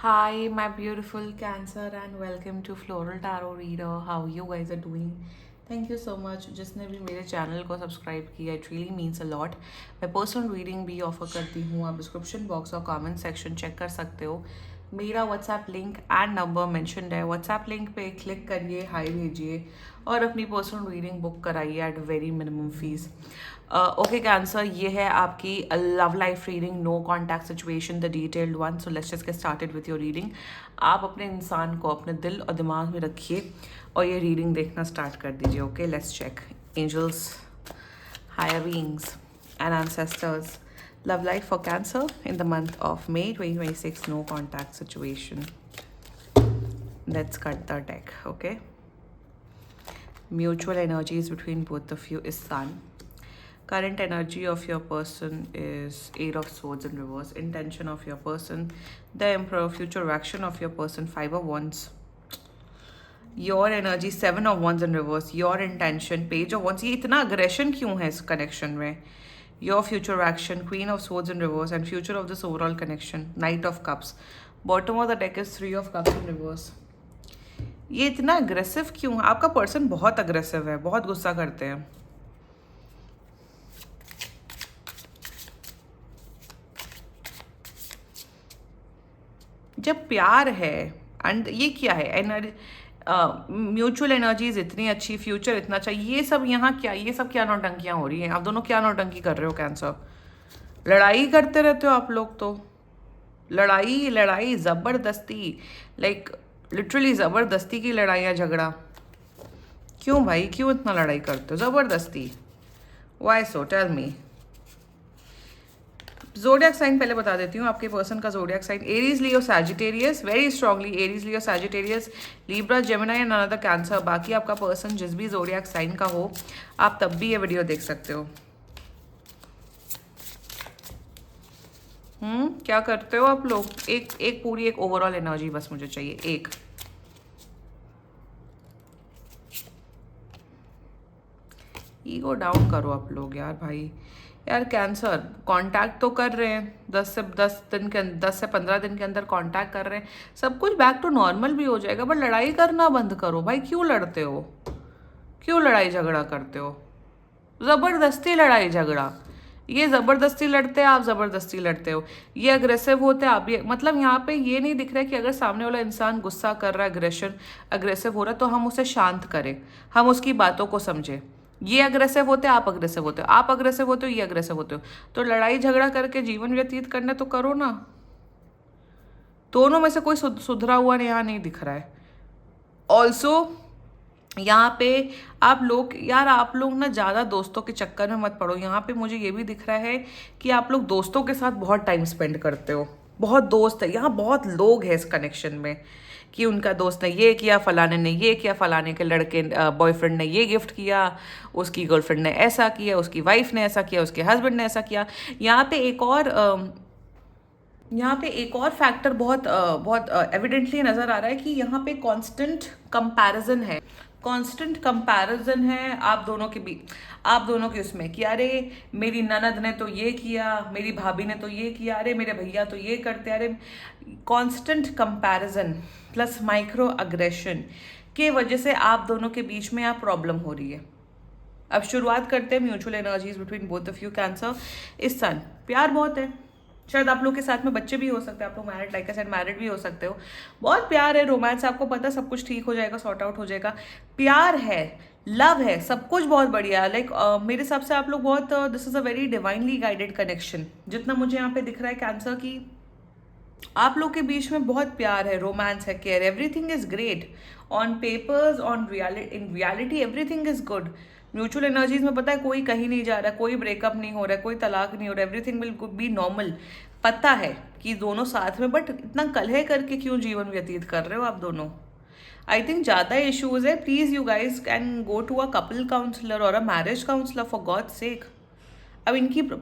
Hi, my beautiful Cancer, and welcome to Floral Tarot Reader. How you guys are doing? Thank you so much. जिसने भी मेरे channel को subscribe किया, it really means a lot. मैं personal reading भी offer करती हूँ. आप डिस्क्रिप्शन बॉक्स और कमेंट सेक्शन चेक कर सकते हो. मेरा WhatsApp link and number mentioned है. व्हाट्सएप लिंक पे क्लिक करिए, हाई भेजिए और अपनी पर्सनल रीडिंग बुक कराइए at very minimum fees. Okay Cancer, ये है आपकी love life reading, no contact situation, the detailed one. So let's just get started with your reading. आप अपने इंसान को अपने दिल और दिमाग में रखिए और ये रीडिंग देखना स्टार्ट कर दीजिए. Okay, let's check. Angels, higher beings and ancestors, love life for Cancer in the month of May 2026, no contact situation. Let's cut the deck. Okay, mutual energies between both of you is Sun. Current energy of your person is Eight of Swords in reverse. Intention of your person, the Emperor. Future action of your person, Five of Wands. Your energy, Seven of Wands in reverse. Your intention, Page of Wands. ये इतना aggression क्यों है इस connection में? Your future action, Queen of Swords in reverse, and future of this overall connection, Knight of Cups. Bottom of the deck is Three of Cups in reverse. ये इतना aggressive क्यों है? आपका person बहुत aggressive है, बहुत गुस्सा करते हैं. जब प्यार है एंड ये क्या है एनर्जी, म्यूचुअल एनर्जीज इतनी अच्छी, फ्यूचर इतना अच्छा, ये सब यहाँ क्या, ये सब क्या नौटंकियाँ हो रही हैं? आप दोनों क्या नौटंकी कर रहे हो कैंसर? लड़ाई करते रहते हो आप लोग तो. लड़ाई लड़ाई ज़बरदस्ती, लाइक लिटरली ज़बरदस्ती की लड़ाइयाँ झगड़ा. क्यों भाई, क्यों इतना लड़ाई करते हो ज़बरदस्ती? Why so, tell me. Zodiac sign पहले बता देती हूँ. आपके पर्सन का zodiac sign Aries, Leo, Sagittarius. Very strongly Aries, Leo, Sagittarius, Libra, Gemini and another Cancer. बाकी आपका पर्सन जिस भी जोडियक साइन का हो, आप तब भी ये वीडियो देख सकते हो. क्या करते हो आप लोग? एक पूरी एक ओवरऑल एनर्जी बस मुझे चाहिए, एक. ईगो डाउन करो आप लोग यार भाई. यार कैंसर, कांटेक्ट तो कर रहे हैं, 10 से 15 दिन के अंदर कांटेक्ट कर रहे हैं, सब कुछ बैक टू नॉर्मल भी हो जाएगा, बट लड़ाई करना बंद करो भाई. क्यों लड़ते हो? क्यों लड़ाई झगड़ा करते हो? ज़बरदस्ती लड़ाई झगड़ा. ये ज़बरदस्ती लड़ते हैं, आप ज़बरदस्ती लड़ते हो. ये अग्रेसिव होते हैं आप, ये मतलब यहाँ पे ये नहीं दिख रहा है कि अगर सामने वाला इंसान गुस्सा कर रहा है, अग्रेसिव हो रहा है, तो हम उसे शांत करें, हम उसकी बातों को समझें. ये अग्रेसिव होते हैं, आप अग्रेसिव होते हो, आप अग्रेसिव होते हो, ये अग्रेसिव होते हो. तो लड़ाई झगड़ा करके जीवन व्यतीत करना तो करो ना. दोनों में से कोई सुधरा हुआ यहाँ नहीं दिख रहा है. ऑल्सो यहाँ पे आप लोग ना ज़्यादा दोस्तों के चक्कर में मत पड़ो. यहाँ पे मुझे ये भी दिख रहा है कि आप लोग दोस्तों के साथ बहुत टाइम स्पेंड करते हो. बहुत दोस्त है यहाँ, बहुत लोग हैं इस कनेक्शन में कि उनका दोस्त ने ये किया, फलाने ने ये किया, फलाने के लड़के बॉयफ्रेंड ने ये गिफ्ट किया, उसकी गर्लफ्रेंड ने ऐसा किया, उसकी वाइफ ने ऐसा किया, उसके हस्बैंड ने ऐसा किया. यहाँ पे एक और फैक्टर बहुत एविडेंटली नज़र आ रहा है कि यहाँ पे कांस्टेंट कंपैरिजन है. कांस्टेंट कंपैरिजन है आप दोनों के बीच, आप दोनों के उसमें कि अरे मेरी ननद ने तो ये किया, मेरी भाभी ने तो ये किया, अरे मेरे भैया तो ये करते, अरे. Constant comparison plus micro aggression के वजह से आप दोनों के बीच में आप प्रॉब्लम हो रही है. अब शुरुआत करते हैं mutual energies between both of you cancer. इस सन प्यार बहुत है, शायद आप लोग के साथ में बच्चे भी हो सकते हैं, आप लोग married, like I said, married भी हो सकते हो. बहुत प्यार है, रोमांस, आपको पता है सब कुछ ठीक हो जाएगा, सॉर्ट आउट हो जाएगा. प्यार है, लव है, सब कुछ बहुत बढ़िया है. लाइक मेरे हिसाब से आप लोग बहुत, this is a very divinely guided connection. जितना मुझे यहाँ पे दिख रहा है कैंसर की, आप लोग के बीच में बहुत प्यार है, रोमांस है, care, everything is great on papers, on reality, in reality everything is good. Mutual energies में पता है कोई कहीं नहीं जा रहा है, कोई ब्रेकअप नहीं हो रहा है, कोई तलाक नहीं हो रहा है, एवरीथिंग विल बी नॉर्मल. पता है कि दोनों साथ में, बट इतना कलह करके क्यों जीवन व्यतीत कर रहे हो आप दोनों? आई थिंक ज़्यादा इश्यूज है. Please you guys can go to a couple counselor और a marriage counselor for God sake. अब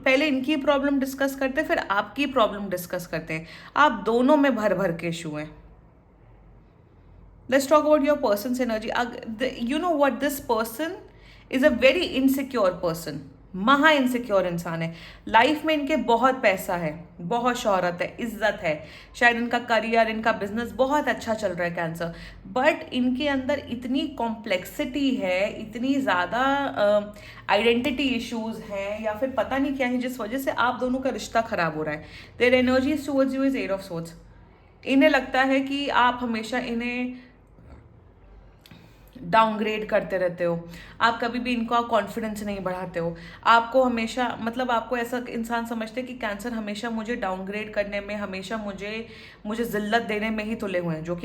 पहले इनकी प्रॉब्लम डिस्कस करते हैं, फिर आपकी प्रॉब्लम डिस्कस करते हैं. आप दोनों में भर भर के इशू हैं. Let's talk about your person's energy. You know what? This person is a very insecure person. महा इनसिक्योर इंसान है। लाइफ में इनके बहुत पैसा है, बहुत शोहरत है, इज्जत है, शायद इनका करियर, इनका बिजनेस बहुत अच्छा चल रहा है कैंसर, बट इनके अंदर इतनी कॉम्प्लेक्सिटी है, इतनी ज़्यादा आइडेंटिटी इश्यूज हैं या फिर पता नहीं क्या है, जिस वजह से आप दोनों का रिश्ता खराब हो रहा है। Their energy towards you is 8 of swords. इन्हें लगता है कि आप हमेशा इन्हें डाउनग्रेड करते रहते हो, आप कभी भी इनको कॉन्फिडेंस नहीं बढ़ाते हो, आपको हमेशा मतलब आपको ऐसा इंसान समझते हैं कि कैंसर हमेशा मुझे डाउनग्रेड करने में, हमेशा मुझे मुझे जिल्लत देने में ही तुले हुए हैं, जो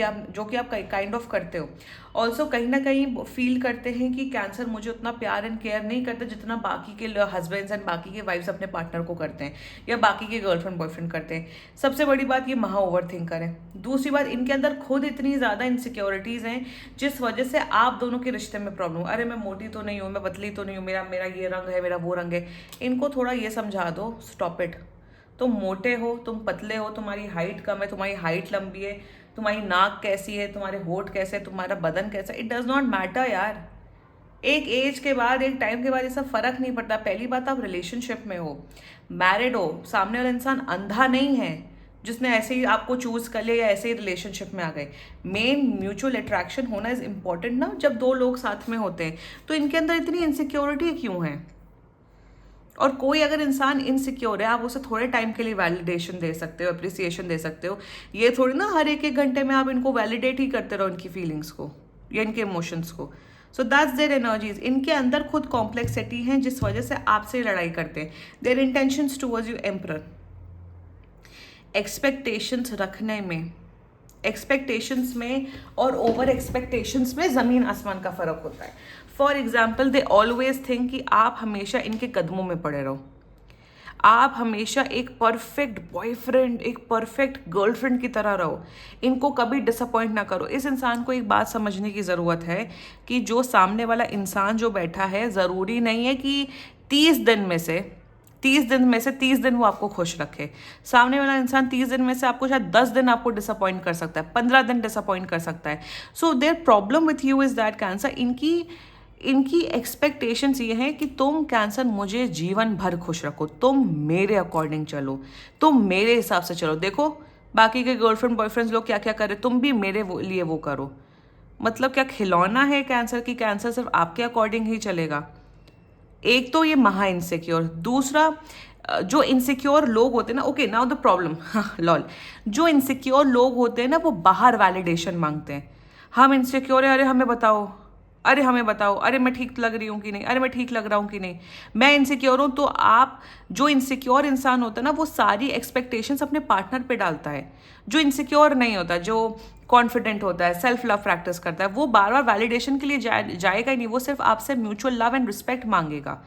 कि आप काइंड ऑफ करते हो। ऑल्सो कहीं ना कहीं फील करते हैं कि कैंसर मुझे उतना प्यार एंड केयर नहीं करते जितना बाकी के हस्बैंड्स एंड बाकी के वाइफ्स अपने पार्टनर को करते हैं या बाकी के गर्लफ्रेंड बॉयफ्रेंड करते हैं। सबसे बड़ी बात ये महा ओवर थिंकर है। दूसरी बात, इनके अंदर खुद इतनी ज़्यादा इनसिक्योरिटीज़ हैं जिस वजह से आप दोनों के रिश्ते में प्रॉब्लम। अरे मैं मोटी तो नहीं हूँ, मैं पतली तो नहीं हूँ, मेरा मेरा ये रंग है, मेरा वो रंग है। इनको थोड़ा ये समझा दो, स्टॉप इट। तुम मोटे हो, तुम पतले हो, तुम्हारी हाइट कम है, तुम्हारी हाइट लंबी है, तुम्हारी नाक कैसी है, तुम्हारे होठ कैसे है, तुम्हारा बदन कैसा है, इट डज नॉट मैटर यार। एक एज के बाद, एक टाइम के बाद ये सब फर्क नहीं पड़ता। पहली बात, आप रिलेशनशिप में हो, मैरिड हो, सामने वाला इंसान अंधा नहीं है जिसने ऐसे ही आपको चूज कर लिया या ऐसे ही रिलेशनशिप में आ गए। मेन म्यूचुअल अट्रैक्शन होना इज इम्पॉर्टेंट ना, जब दो लोग साथ में होते हैं। तो इनके अंदर इतनी इनसिक्योरिटी क्यों है? और कोई अगर इंसान इनसिक्योर है, आप उसे थोड़े टाइम के लिए वैलिडेशन दे सकते हो, अप्रिसिएशन दे सकते हो। ये थोड़ी ना हर एक घंटे में आप इनको वैलिडेट ही करते रहो, इनकी फीलिंग्स को या इनके इमोशंस को। So that's their energies. इनके अंदर खुद कॉम्प्लेक्सिटी है जिस वजह से आपसे लड़ाई करते हैं। Their intentions towards you Emperor. Expectations रखने में, एक्सपेक्टेशंस में और ओवर एक्सपेक्टेशंस में ज़मीन आसमान का फ़र्क होता है। For example, they always think कि आप हमेशा इनके कदमों में पड़े रहो, आप हमेशा एक परफेक्ट बॉयफ्रेंड, एक परफेक्ट गर्लफ्रेंड की तरह रहो, इनको कभी डिसअपॉइंट ना करो। इस इंसान को एक बात समझने की ज़रूरत है कि जो सामने वाला इंसान जो बैठा है, ज़रूरी नहीं है कि 30 दिन में से 30 दिन वो आपको खुश रखे। सामने वाला इंसान 30 दिन में से आपको शायद 10 दिन आपको डिसअपॉइंट कर सकता है, 15 दिन डिसअपॉइंट कर सकता है। So their problem with you is that cancer, इनकी एक्सपेक्टेशंस ये हैं कि तुम कैंसर मुझे जीवन भर खुश रखो, तुम मेरे अकॉर्डिंग चलो, तुम मेरे हिसाब से चलो। देखो बाकी के गर्लफ्रेंड बॉयफ्रेंड्स लोग क्या क्या कर रहे, तुम भी मेरे लिए वो करो। मतलब क्या खिलौना है कैंसर की? कैंसर सिर्फ आपके अकॉर्डिंग ही चलेगा। एक तो ये महा इनसिक्योर, दूसरा जो इनसिक्योर लोग होते हैं ना, ओके नाउ द प्रॉब्लम, हाँ लॉल, जो इनसिक्योर लोग होते हैं ना वो बाहर वैलिडेशन मांगते हैं। हम इनसिक्योर है, अरे हमें बताओ, अरे हमें बताओ, अरे मैं ठीक लग रही हूँ कि नहीं, अरे मैं ठीक लग रहा हूँ कि नहीं, मैं इनसिक्योर हूँ। तो आप, जो इनसिक्योर इंसान होता है ना, वो सारी एक्सपेक्टेशंस अपने पार्टनर पे डालता है। जो इनसिक्योर नहीं होता, जो कॉन्फिडेंट होता है, सेल्फ लव प्रैक्टिस करता है, वो बार बार वैलिडेशन के लिए जाएगा ही नहीं। वो सिर्फ आपसे म्यूचुअल लव एंड रिस्पेक्ट मांगेगा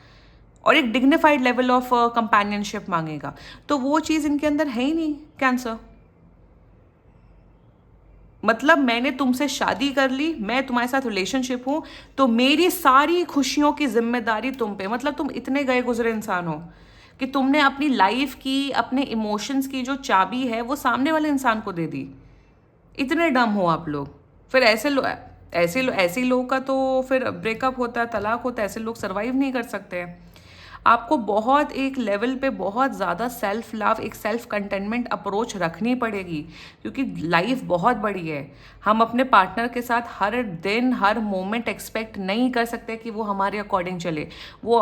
और एक डिग्निफाइड लेवल ऑफ कंपेनियनशिप मांगेगा। तो वो चीज़ इनके अंदर है ही नहीं कैंसर। मतलब मैंने तुमसे शादी कर ली, मैं तुम्हारे साथ रिलेशनशिप हूं, तो मेरी सारी खुशियों की जिम्मेदारी तुम पे। मतलब तुम इतने गए गुजरे इंसान हो कि तुमने अपनी लाइफ की, अपने इमोशंस की जो चाबी है वो सामने वाले इंसान को दे दी। इतने डम हो आप लोग। फिर ऐसे लोगों का तो फिर ब्रेकअप होता है, तलाक होता है। ऐसे लोग सर्वाइव नहीं कर सकते हैं। आपको बहुत एक लेवल पे बहुत ज़्यादा सेल्फ लव, एक सेल्फ कंटेनमेंट अप्रोच रखनी पड़ेगी, क्योंकि लाइफ बहुत बड़ी है। हम अपने पार्टनर के साथ हर दिन, हर मोमेंट एक्सपेक्ट नहीं कर सकते कि वो हमारे अकॉर्डिंग चले। वो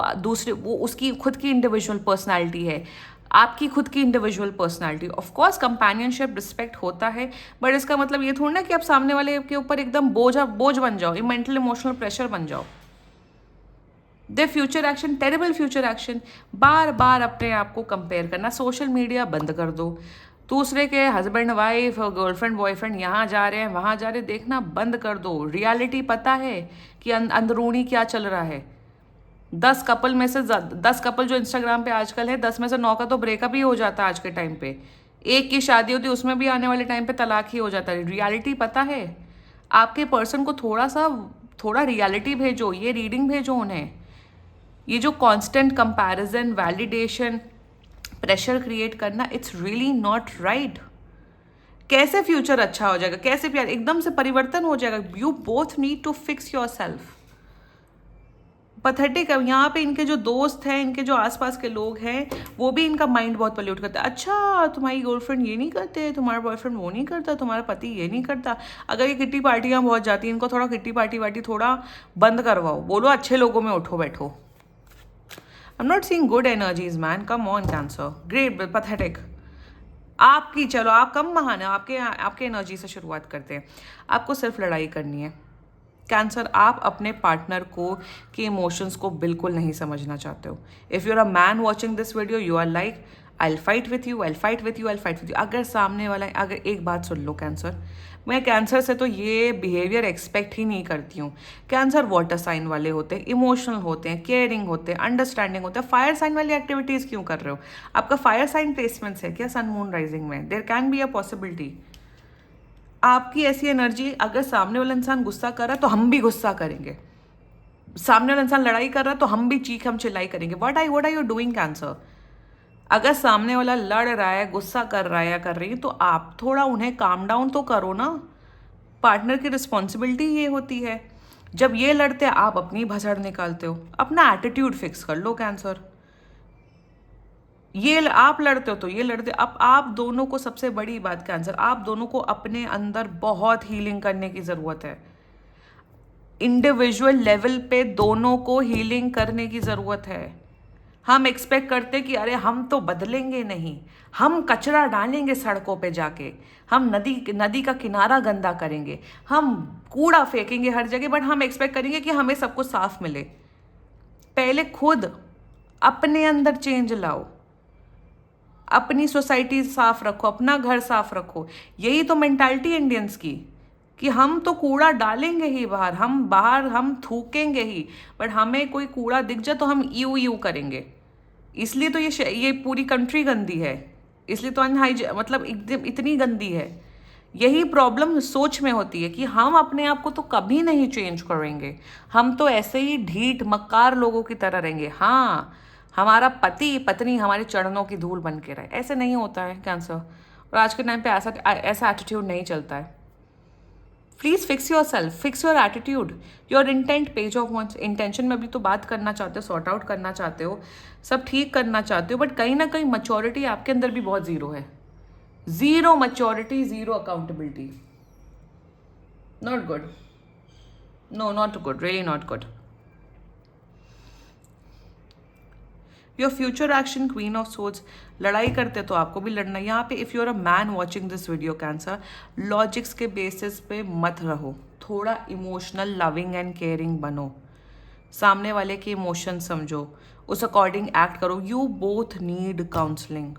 उसकी खुद की इंडिविजुअल पर्सनैलिटी है, आपकी खुद की individual personality. Of course companionship, respect होता है, बट इसका मतलब ये थोड़ी ना कि आप सामने वाले के ऊपर एकदम बोझ बन जाओ, मेंटल इमोशनल प्रेशर बन जाओ। The future action, terrible future action. बार बार अपने आप को कंपेयर करना, सोशल मीडिया बंद कर दो। दूसरे के हस्बैंड वाइफ, गर्लफ्रेंड बॉयफ्रेंड यहाँ जा रहे हैं, वहाँ जा रहे हैं, देखना बंद कर दो। रियलिटी पता है कि अंदरूनी क्या चल रहा है। 10 कपल में से 10 कपल जो इंस्टाग्राम पे आजकल है, 10 में से 9 का तो ब्रेकअप ही हो जाता है आज के टाइम पे। एक की शादी होती है, उसमें भी आने वाले टाइम पे तलाक ही हो जाता है। रियलिटी पता है। आपके पर्सन को थोड़ा रियलिटी भेजो, ये रीडिंग भेजो उन्हें। ये जो constant comparison, validation, pressure create करना, इट्स रियली नॉट राइट। कैसे फ्यूचर अच्छा हो जाएगा? कैसे प्यार एकदम से परिवर्तन हो जाएगा? You both need to fix your self. Pathetic है। यहाँ पे इनके जो दोस्त हैं, इनके जो आसपास के लोग हैं, वो भी इनका माइंड बहुत पोल्यूट करता है। अच्छा, तुम्हारी गर्लफ्रेंड ये नहीं करते, तुम्हारा बॉयफ्रेंड वो नहीं करता, तुम्हारा पति ये नहीं करता। अगर ये किट्टी पार्टियाँ बहुत जाती हैं, इनको थोड़ा किट्टी पार्टी वार्टी थोड़ा बंद करवाओ, बोलो अच्छे लोगों में उठो बैठो। I am not seeing good energies man, come on cancer, great pathetic. आपकी, चलो आप कम महान है, आपके एनर्जी से शुरुआत करते हैं। आपको सिर्फ लड़ाई करनी है कैंसर। आप अपने पार्टनर को के इमोशंस को बिल्कुल नहीं समझना चाहते हो। If you are a man watching this video, you are like I will fight with you, I will fight with you, I will fight with you. अगर सामने वाला, अगर एक बात सुन लो कैंसर, मैं कैंसर से तो ये बिहेवियर एक्सपेक्ट ही नहीं करती हूँ। कैंसर वाटर साइन वाले होते हैं, इमोशनल होते हैं, केयरिंग होते हैं, अंडरस्टैंडिंग होते हैं। फायर साइन वाली एक्टिविटीज़ क्यों कर रहे हो? आपका फायर साइन प्लेसमेंट्स है क्या सन मून राइजिंग में? There can be a possibility. आपकी ऐसी एनर्जी, अगर सामने वाला इंसान गुस्सा कर रहा है तो हम भी गुस्सा करेंगे, सामने वाला इंसान लड़ाई कर रहा है तो हम भी चीख हम चिल्लाई करेंगे। What are you doing Cancer? अगर सामने वाला लड़ रहा है, गुस्सा कर रहा है या कर रही है, तो आप थोड़ा उन्हें काम डाउन तो करो ना। पार्टनर की रिस्पॉन्सिबिलिटी ये होती है। जब ये लड़ते हैं आप अपनी भसड़ निकालते हो। अपना एटीट्यूड फिक्स कर लो कैंसर। ये आप लड़ते हो तो ये लड़ते। अब आप दोनों को, सबसे बड़ी बात कैंसर, आप दोनों को अपने अंदर बहुत हीलिंग करने की ज़रूरत है। इंडिविजुअल लेवल पे दोनों को हीलिंग करने की ज़रूरत है। हम एक्सपेक्ट करते कि अरे हम तो बदलेंगे नहीं, हम कचरा डालेंगे सड़कों पे जाके, हम नदी का किनारा गंदा करेंगे, हम कूड़ा फेंकेंगे हर जगह, बट हम एक्सपेक्ट करेंगे कि हमें सब कुछ साफ मिले। पहले खुद अपने अंदर चेंज लाओ, अपनी सोसाइटी साफ रखो, अपना घर साफ रखो। यही तो मेंटालिटी इंडियंस की, कि हम तो कूड़ा डालेंगे ही बाहर, हम थूकेंगे ही, बट हमें कोई कूड़ा दिख जाए तो हम यू यू करेंगे। इसलिए तो ये पूरी कंट्री गंदी है, इसलिए तो मतलब एकदम इतनी गंदी है। यही प्रॉब्लम सोच में होती है कि हम अपने आप को तो कभी नहीं चेंज करेंगे, हम तो ऐसे ही ढीठ मक्कार लोगों की तरह रहेंगे। हाँ, हमारा पति पत्नी हमारे चरणों की धूल बन के रहे, ऐसे नहीं होता है कैंसर। और आज के टाइम पे ऐसा एटीट्यूड नहीं चलता है। Please fix your self, fix your attitude, your intent, page of wands. Intention में भी तो बात करना चाहते हो, सॉर्ट आउट करना चाहते हो, सब ठीक करना चाहते हो, बट कहीं ना कहीं मैच्योरिटी आपके अंदर भी बहुत ज़ीरो है। Zero maturity, zero accountability. Not good, no not good, really not good. Your future action, Queen of Swords. लड़ाई करते तो आपको भी लड़ना। यहाँ पे if you are a man watching this video Cancer, logics के बेसिस पे मत रहो, थोड़ा इमोशनल, लविंग एंड केयरिंग बनो। सामने वाले के इमोशन समझो, उस अकॉर्डिंग एक्ट करो। You both need counselling.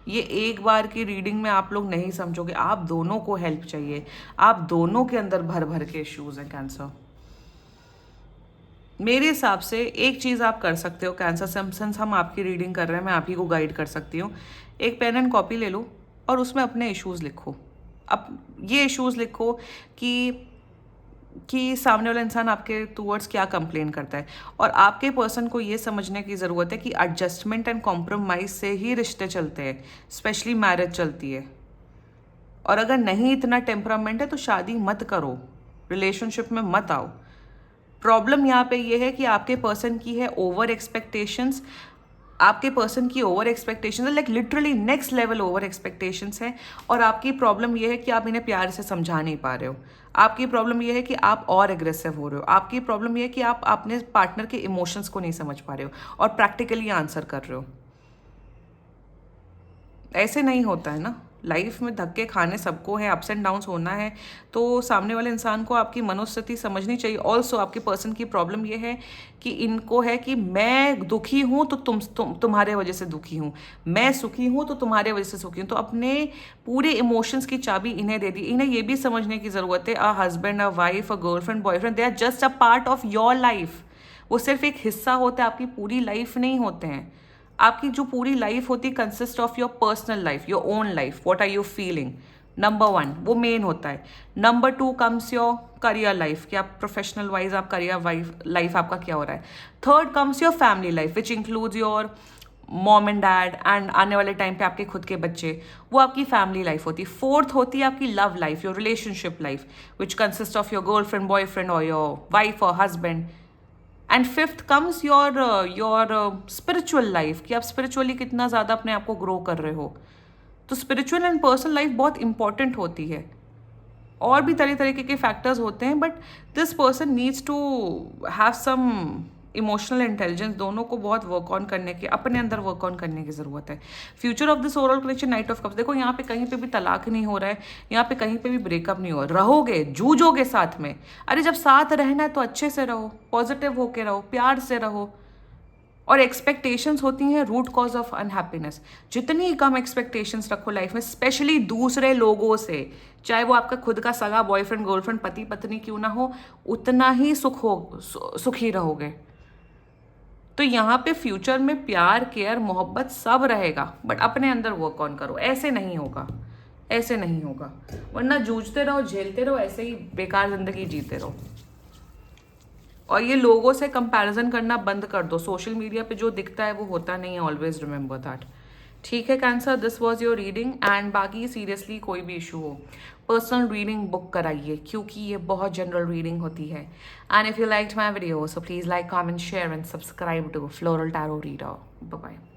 ये एक बार की रीडिंग में आप लोग नहीं समझोगे, आप दोनों को हेल्प चाहिए। आप दोनों के अंदर भर भर के इश्यूज हैं कैंसर। मेरे हिसाब से एक चीज़ आप कर सकते हो कैंसर, सिम्पटम्स हम आपकी रीडिंग कर रहे हैं, मैं आप ही को गाइड कर सकती हूँ। एक पेन एंड कॉपी ले लो और उसमें अपने इश्यूज़ लिखो। अब ये इश्यूज़ लिखो कि सामने वाला इंसान आपके टूवर्ड्स क्या कंप्लेन करता है, और आपके पर्सन को ये समझने की ज़रूरत है कि एडजस्टमेंट एंड कॉम्प्रोमाइज़ से ही रिश्ते चलते हैं, स्पेशली मैरिज चलती है। और अगर नहीं इतना टेम्परामेंट है तो शादी मत करो, रिलेशनशिप में मत आओ। प्रॉब्लम यहाँ पे ये है कि आपके पर्सन की है ओवर एक्सपेक्टेशंस। आपके पर्सन की over expectations like literally next level over expectations है, और आपकी प्रॉब्लम ये है कि आप इन्हें प्यार से समझा नहीं पा रहे हो। आपकी प्रॉब्लम ये है कि आप और एग्रेसिव हो रहे हो। आपकी प्रॉब्लम ये है कि आप अपने पार्टनर के इमोशंस को नहीं समझ पा रहे हो और प्रैक्टिकली आंसर कर रहे हो। ऐसे नहीं होता है ना, लाइफ में धक्के खाने सबको है, अप्स एंड डाउन्स होना है, तो सामने वाले इंसान को आपकी मनोस्थिति समझनी चाहिए। ऑल्सो आपके पर्सन की प्रॉब्लम ये है कि इनको है कि मैं दुखी हूँ तो तुम्हारे वजह से दुखी हूँ, मैं सुखी हूँ तो तुम्हारे वजह से सुखी हूँ। तो अपने पूरे इमोशंस की चाबी इन्हें दे दी। इन्हें ये भी समझने की ज़रूरत है, a husband, a wife, a girlfriend, boyfriend, they are just a part of your life. वो सिर्फ एक हिस्सा होता है, आपकी पूरी लाइफ नहीं होते हैं। आपकी जो पूरी लाइफ होती है consist of your personal life, your own life, what are you feeling, number 1 वो मेन होता है। Number 2 comes your career life, कि आप प्रोफेशनल वाइज, आप करियर लाइफ आपका क्या हो रहा है। Third comes your family life which includes your mom and dad, and आने वाले टाइम पे आपके खुद के बच्चे, वो आपकी फैमिली लाइफ होती है। फोर्थ होती है आपकी love life, your relationship life which consist of your girlfriend, boyfriend, और योर वाइफ और husband. And fifth comes your spiritual life, कि आप स्पिरिचुअली कितना ज़्यादा अपने आप को ग्रो कर रहे हो। तो स्पिरिचुअल एंड पर्सनल लाइफ बहुत इंपॉर्टेंट होती है। और भी तरह तरीके के फैक्टर्स होते हैं, but this person needs to have some emotional intelligence. दोनों को बहुत वर्क ऑन करने की, अपने अंदर वर्क ऑन करने की ज़रूरत है। Future of this overall connection, night of cups. देखो यहाँ पे कहीं पे भी तलाक नहीं हो रहा है, यहाँ पे कहीं पे भी ब्रेकअप नहीं हो रहा। रहोगे, जूझोगे साथ में। अरे जब साथ रहना है तो अच्छे से रहो, पॉजिटिव होके रहो, प्यार से रहो। और एक्सपेक्टेशंस होती हैं रूट कॉज ऑफ अनहैप्पीनेस। जितनी कम एक्सपेक्टेशंस रखो लाइफ में, स्पेशली दूसरे लोगों से, चाहे वो आपका खुद का सगा बॉयफ्रेंड, गर्लफ्रेंड, पति पत्नी क्यों ना हो, उतना ही सुखी रहोगे। तो यहाँ पे फ्यूचर में प्यार, केयर, मोहब्बत सब रहेगा, बट अपने अंदर वर्क ऑन करो। ऐसे नहीं होगा, ऐसे नहीं होगा, वरना जूझते रहो, झेलते रहो, ऐसे ही बेकार जिंदगी जीते रहो। और ये लोगों से कंपैरिजन करना बंद कर दो। सोशल मीडिया पे जो दिखता है वो होता नहीं है, ऑलवेज रिमेंबर दैट। ठीक है cancer, this was your reading. And बाकी सीरियसली कोई भी इशू हो, पर्सनल रीडिंग बुक कराइए, क्योंकि ये बहुत जनरल रीडिंग होती है। And if you liked my video, so please like, comment, share and subscribe to Floral Tarot Reader. Bye bye.